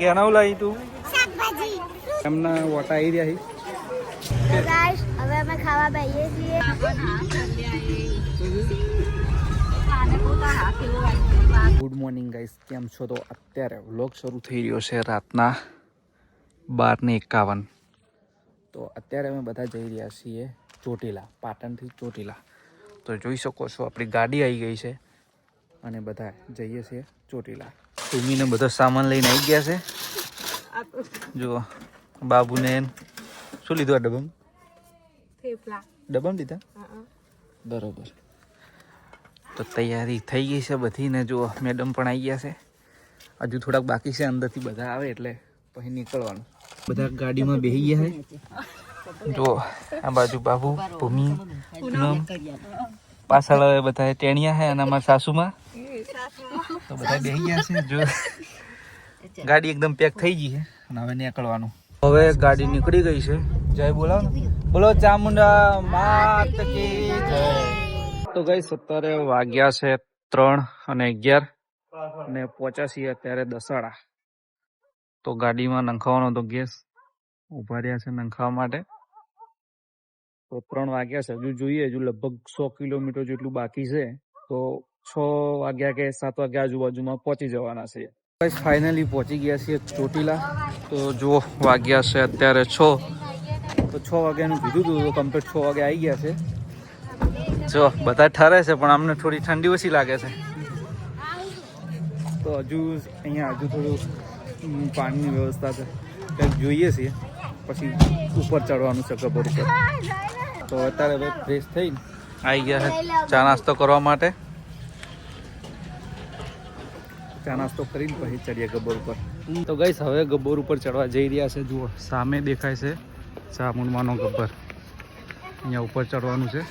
કેનાવ લાવી તું એમના વટા આવી રહ્યા તો ગાઈસ હવે અમે ખાવા બેસીએ છીએ. ગુડ મોર્નિંગ ગાઈસ, કેમ છો? તો અત્યારે વ્લોગ શરૂ થઈ રહ્યો છે રાતના 12:51. તો અત્યારે અમે બધા જઈ રહ્યા છીએ ચોટીલા, પાટણથી ચોટીલા. તો જોઈ શકો છો આપણી ગાડી આવી ગઈ છે અને બધા જઈએ છીએ ચોટીલા. ભૂમિને બધો સામાન લઈને આવી ગયા છે. જો બાબુને શું લીધું આ ડબ્બામાં? થેપલા ડબ્બામાં લીધા? બરોબર. તો તૈયારી થઈ ગઈ છે બધી ને જો મેડમ પણ આવી ગયા છે. હજુ થોડાક બાકી છે, અંદરથી બધા આવે એટલે પછી નીકળવાનું. બધા ગાડીમાં બેસી ગયા છે. જો આ બાજુ બાબુ, ભૂમિ, પૂનમ, પાછળ બધા ટેણિયા છે અને અમારા સાસુમાં તો બધા બેસી ગયા છે. જો ગાડી એકદમ પેક થઈ ગઈ છે અને હવે નીકળવાનું. હવે ગાડી નીકળી ગઈ છે. જય બોલાવો ને, બોલો ચામુંડા માત કી જય. તો ગઈ અત્યારે વાગ્યા છે 3:11 અને પહોંચ્યા છીએ અત્યારે દસાડા. તો ગાડીમાં નંખાવાનો તો ગેસ ઉભા રહ્યા છે નંખાવા માટે. તો 3 વાગ્યા છે, હજુ જોઈએ, હજુ લગભગ 100 કિલોમીટર જેટલું બાકી છે. તો 6 વાગ્યા કે 7 વાગ્યા આજુબાજુમાં પહોંચી જવાના છે. ફાઇનલી પહોંચી ગયા છીએ ચોટીલા. તો જો વાગ્યા છે અત્યારે 6. તો 6 વાગ્યાનું કીધું હતું તો કમ્પ્લીટ 6 વાગે આવી ગયા છે. જો બધા ઠરે છે પણ અમને થોડી ઠંડી ઓછી લાગે છે. તો હજુ અહીંયા થોડું પાણીની વ્યવસ્થા છે, કંઈક જોઈએ છીએ, પછી ઉપર ચડવાનું છે ગબ્બર ઉપર. તો અત્યારે હવે ફ્રેશ થઈને આવી ગયા છે ચા નાસ્તો કરવા માટે. ચા નાસ્તો કરીને પછી ચડીએ ગબ્બર ઉપર. તો ગઈસ હવે ગબ્બર ઉપર ચડવા જઈ રહ્યા છે. જુઓ સામે દેખાય છે ચામુંડમાનો ગબ્બર. અહીંયા ઉપર ચડવાનું છે.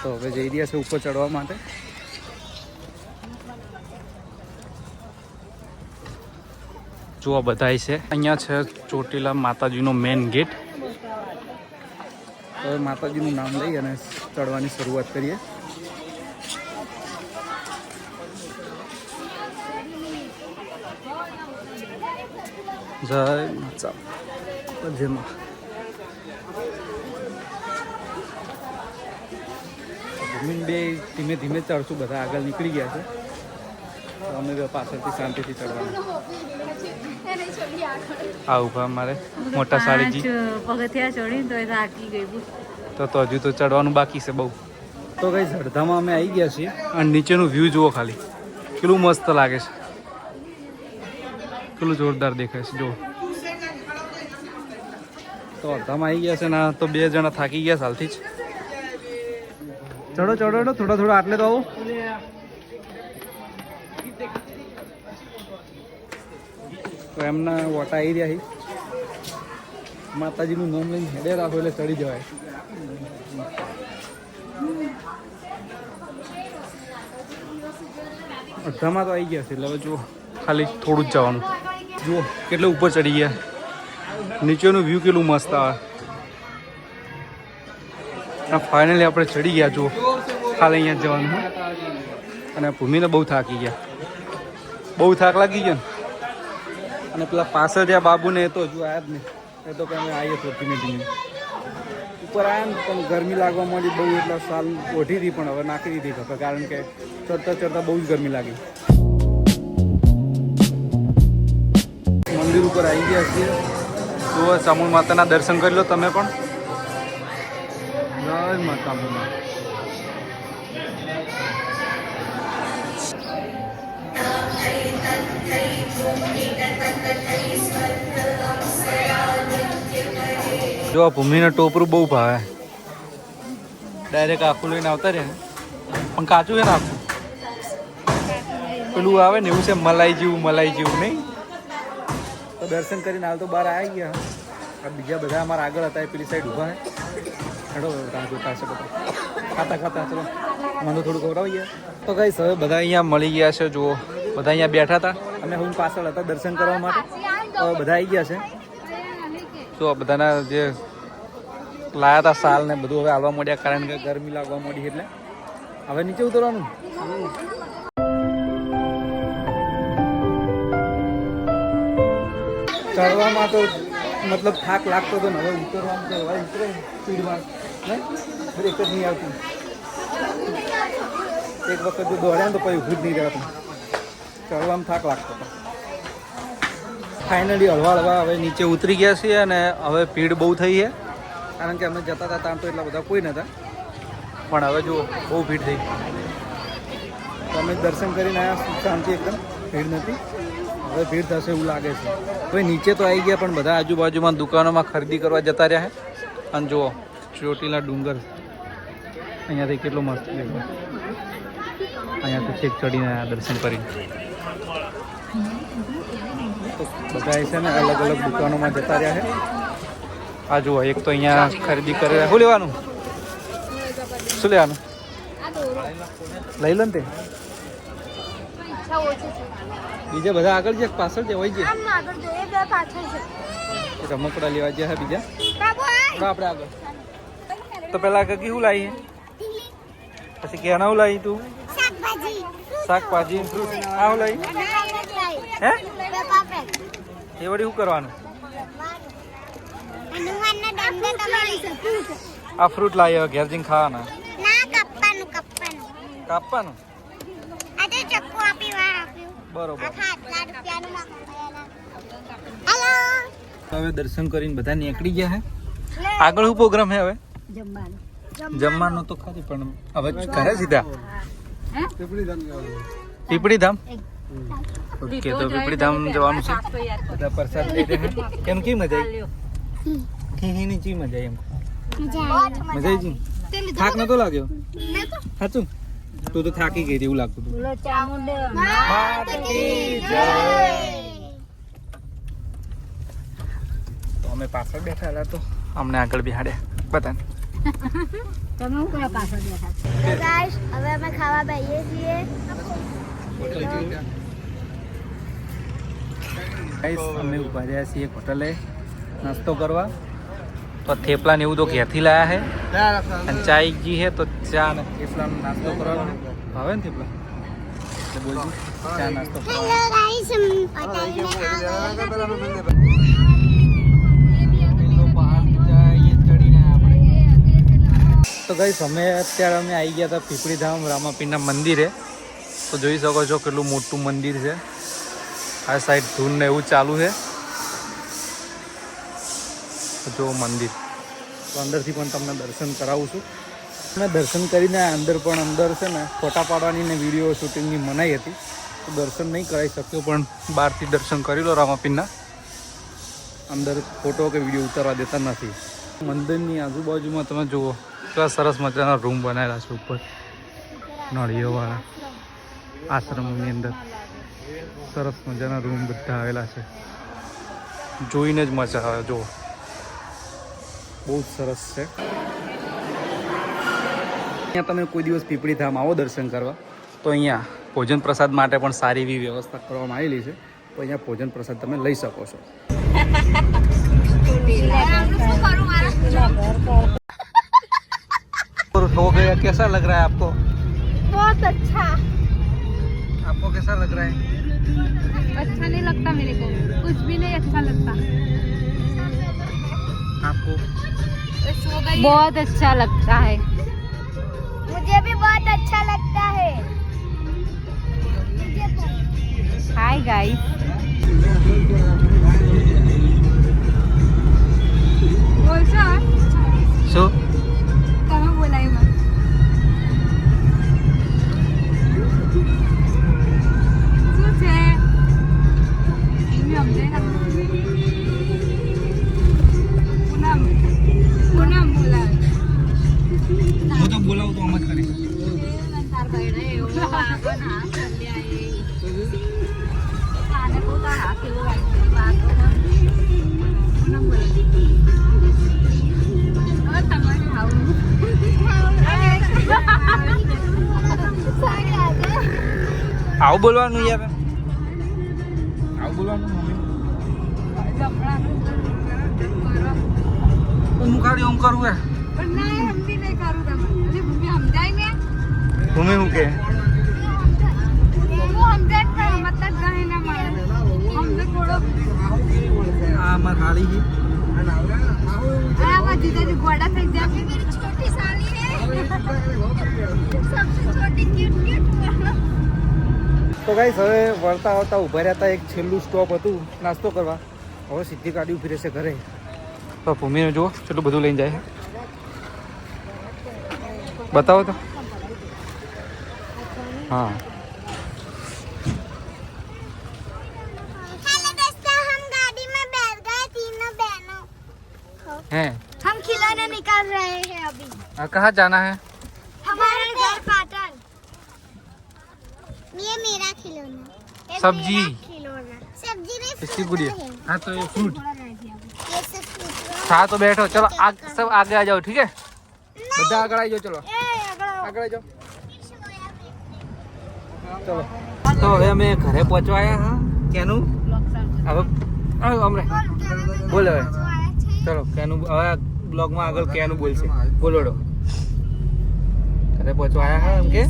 તો હવે જઈ રહ્યા છે ઉપર ચડવા માટે. જુઓ બધાય છે. અહીંયા છે ચોટીલા માતાજીનો મેઇન ગેટ. હવે માતાજીનું નામ લઈ અને ચડવાની શરૂઆત કરીએ. જય માતા, જય મા. જમીન બે ધીમે ધીમે ચડશું, બધા આગળ નીકળી ગયા છે. અમે પાછળથી શાંતિથી ચડવાનું. આ ઉભા મારે મોટા સાડીજી પગથિયા ચડી તો થાકી ગઈ. તો હજુ તો ચડવાનું બાકી છે બહુ. તો કઈ અડધામાં અમે આવી ગયા છીએ અને નીચેનું વ્યૂ જુઓ ખાલી, કેટલું મસ્ત લાગે છે, કેટલું જોરદાર દેખાય છે. જુઓ તો અડધામાં આવી ગયા છે ને તો 2 જણા થાકી ગયા હાલથી જ. ચડો ચડો થોડા થોડા આટલે તો આવો. તો એમના વોટા આવી રહ્યા છે. માતાજીનું નામ લઈને હેડે રાખો એટલે ચડી જવાય. અડધામાં તો આવી ગયા છે એટલે હવે જુઓ ખાલી થોડું જ જવાનું. જુઓ કેટલે ઉપર ચડી ગયા. નીચેનું વ્યૂ કેટલું મસ્ત આવે. ફાઇનલી આપણે ચડી ગયા. જુઓ ખાલી અહીંયા જ જવાનું. અને ભૂમિને બહુ થાકી ગયા, બહુ થાક લાગી ગયો ને. અને પેલા પાછળ જ્યાં બાબુને એ તો હજુ આવ્યા જ નહીં. એ તો કંઈ આવીએ તો ધીમે ધીમે ઉપર આવ્યા ને પણ ગરમી લાગવા માંડી બહુ. એટલે સાલ ઓઢી હતી પણ હવે નાખી દીધી ખબર, કારણ કે ચડતા ચડતા બહુ જ ગરમી લાગી. મંદિર ઉપર આવી ગયા છીએ. તો ચામુંડ માતાના દર્શન કરી લો તમે પણ. જય માતા. જો આ ભૂમિને ટોપરું બહુ ભાવે. ડાયરેક્ટ આખું લઈને આવતા રહે પણ કાચું છે ને આખું. પેલું આવે ને એવું છે મલાઈ જેવું નહીં. તો દર્શન કરીને હાલ તો બહાર આવી ગયા. બીજા બધા અમારા આગળ હતા એ પેલી સાઈડ ઊભા છે. હેડો રાહ જોતા હશે બધા ખાતા. ચલો મને થોડું ખવડાવીએ. તો કઈ હવે બધા અહીંયા મળી ગયા છે. જુઓ બધા અહીંયા બેઠા હતા. અમે હું પાછળ હતા દર્શન કરવા માટે. તો બધા આવી ગયા છે. તો બધાના જે લાયા હતા સાલ ને બધું હવે આવવા માંડ્યા, કારણ કે ગરમી લાગવા માંડી એટલે હવે નીચે ઉતરવાનું. ચડવામાં તો મતલબ થાક લાગતો હતો ને હવે ઉતરવામાં તો હવે ઉતરે સ્પીડમાં નહીં બ્રેક જ નહીં આવતી. એક વખત જો દોડ્યા ને તો પછી ઊભું જ નહીં રહેતું. ચડવામાં થાક લાગતો હતો. ફાઇનલી હળવા હળવા હવે નીચે ઉતરી ગયા છીએ અને હવે ભીડ બહુ થઈ છે કારણ કે અમે જતા હતા ત્યાં તો એટલા બધા કોઈ નહોતા પણ હવે જો બહુ ભીડ થઈ. તો અમે દર્શન કરીને આવ્યા સુખ શાંતિ એકદમ ભીડ નથી. હવે ભીડ થશે એવું લાગે છે. હવે નીચે તો આવી ગયા પણ બધા આજુબાજુમાં દુકાનોમાં ખરીદી કરવા જતા રહ્યા છે. અને જુઓ ચોટીલા ડુંગર અહીંયાથી કેટલો મસ્ત દેખાય. અહીંયાથી છેક ચડીને આવ્યા દર્શન કરીને. તો બધા છે ને અલગ અલગ દુકાનોમાં જતા રહ્યા છે. આ જુઓ એક તો અહીંયા ખરીદી કરી રહ્યા. શું લેવાનું શું લેવાનું લઈ લો ને તે. બીજા બધા આગળ છે પાછળ છે હોય છે રમકડા લેવા ગયા છે બીજા આપણે આગળ. તો પેલા કાકી શું લાવી પછી ક્યાં હું લાવી તું શાકભાજી ફ્રૂટ આ હું લાવી હે એ વળી શું કરવાનું આ ફ્રૂટ લાવી ઘેર જઈને ખાવાના કાપવાનું બરોબર. હવે દર્શન કરીને બધા નીકળી ગયા હે. આગળ શું પ્રોગ્રામ હે હવે જમવાનું તો ખરી પણ હવે ઘરે સીધા પીપળી ધામ. ઓકે તો પીપળી ધામ જવાનું છે. બધા પ્રસાદ લઈ દે. કેમ કી મજા આવી ની ચી મજા એમ મજા આવી થાક નતો લાગ્યો સાચું તું તો થાકી ગઈ એવું લાગતું હતું. તો અમે પાછળ બેઠા હતા તો અમને આગળ બેહાડ્યા બધાને. ગાઈસ હવે અમે ખાવા બેસીએ છીએ. ગાઈસ અમે ઉભા રહ્યા છીએ હોટલે નાસ્તો કરવા. તો થેપલા ને એવું તો ઘેરથી લાયા છે અને ચાયજી છે તો ચા ને થેપલાનો નાસ્તો કરવાનો ભાવે ને થેપલા એટલે બોલજી ચા નાસ્તો હેલો ગાઈસ તો ગાઈસ અમે અત્યારે અમે આવી ગયા હતા પીપળી ધામ રામાપીરના મંદિરે. તો જોઈ શકો છો કેટલું મોટું મંદિર છે. આ સાઈડ ધૂન ને એવું ચાલુ છે. જો મંદિર તો અંદરથી પણ તમને દર્શન કરાવું છું. મેં દર્શન કરીને અંદર પણ અંદર છે ને ફોટા પાડવાની ને વિડીયો શૂટિંગની મનાઈ હતી તો દર્શન નહીં કરાવી શક્યો પણ બહારથી દર્શન કરી લો રામાપીરના. અંદર ફોટો કે વિડીયો ઉતારવા દેતા નથી. મંદિરની આજુબાજુમાં તમે જુઓ કેવા સરસ મજાના રૂમ બનાવેલા છે ઉપર નળીઓવાળા. આશ્રમની અંદર સરસ મજાના રૂમ બધા આવેલા છે. જોઈને જ મજા આવે. જુઓ બહુ જ સરસ છે. અહીંયા તમે કોઈ દિવસ પીપળી ધામ આવો દર્શન કરવા તો અહીંયા ભોજન પ્રસાદ માટે પણ સારી એવી વ્યવસ્થા કરવામાં આવેલી છે. તો અહીંયા ભોજન પ્રસાદ તમે લઈ શકો છો. हो गया कैसा लग रहा है आपको? बहुत अच्छा. आपको कैसा लग रहा है? अच्छा नहीं लगता मेरे को कुछ भी नहीं अच्छा लगता. आपको बहुत अच्छा लगता है. मुझे भी बहुत अच्छा लगता है. Hi guys. बोलছো શું તમે બોલાય શું છે પૂનમ બોલાવે. હું તો બોલાવું તો આમ જ કરીશ. આવું બોલવાનું યાર આવું બોલવાનું મમ્મી હું ખાલી ઓમ કરું હે પણ ના સમજી નહીં કરું તમે ભૂમિ સમજાય ને ભૂમિ હું કે હું સમજાય મતલબ ગહે ના મારે સમજો થોડો આમાં થાળી છે આમાં જીજાજી ગોડા થઈ ગયા છોટી સાલી હે સબસે છોટી ક્યુટ ક્યુટ તો ગાઈસ હવે વળતા આવતા ઊભા રહ્યા હતા એક છેલ્લું સ્ટોપ હતું નાસ્તો કરવા હવે સીધી ગાડી ઉભી રહેશે ઘરે તો ભૂમિને જુઓ કેટલું બધું લઈને જાય બતાવો તો हाँ हेलो दोस्तों, हम गाड़ी में बैठ गए तीनों बहनों। हैं हम खिलौने निकाल रहे हैं अभी। कहाँ जाना है हमारे घर पाटन। ये मेरा खिलौना। ये सब्जी। मेरा खिलौना। सब्जी नहीं, इसकी fruit गुड़िया है। हाँ तो ये फ्रूट ये सब fruit हाँ तो बैठो चलो सब आगे आ जाओ ठीक है है। બધા આગળ આવી જાઓ ચલો ए, अगर આગળ આવી જાઓ ચલો તો હવે અમે ઘરે પહોંચવાયા હા કેનું હવે હમણે બોલ હવે ચલો કેનું હવે બ્લોગમાં આગળ કેનું બોલશે બોલોડો ઘરે પહોંચવાયા હા એમ કે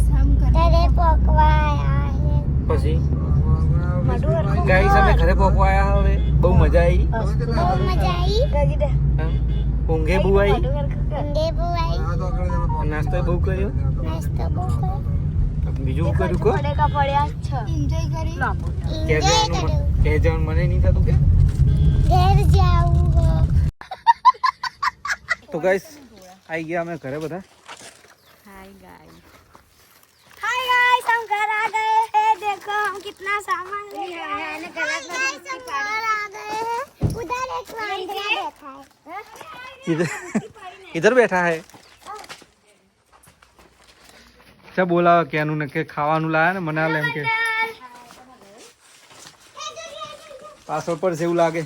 तेरे पकवाया है। પછી ગાઈસ અમે ઘરે પહોંચવાયા હવે બહુ મજા આવી बहुत मजा आई। હા? ઊંઘે બહુ આવી अंडे बुआई। નાસ્તો બહુ કર્યો नाश्ता बहुत બીજું શું કર્યું કો पड़ेगा पड़े अच्छा। एंजॉय करी। કે જવાનું મને નહીં થતું કે घर जाऊंगा। તો ગાઈસ આવી ગયા અમે ઘરે બધા हाय गाइस, हम घर आ गए हैं। देखो हम कितना सामान लेके आए हैं। Guys, हम घर आ गए हैं। उधर एक वांदरा बैठा है। इधर इधर बैठा है क्या बोला કેનું ને કે ખાવાનું લાયા ને મના લે એમ કે પાછળ પર જેવું લાગે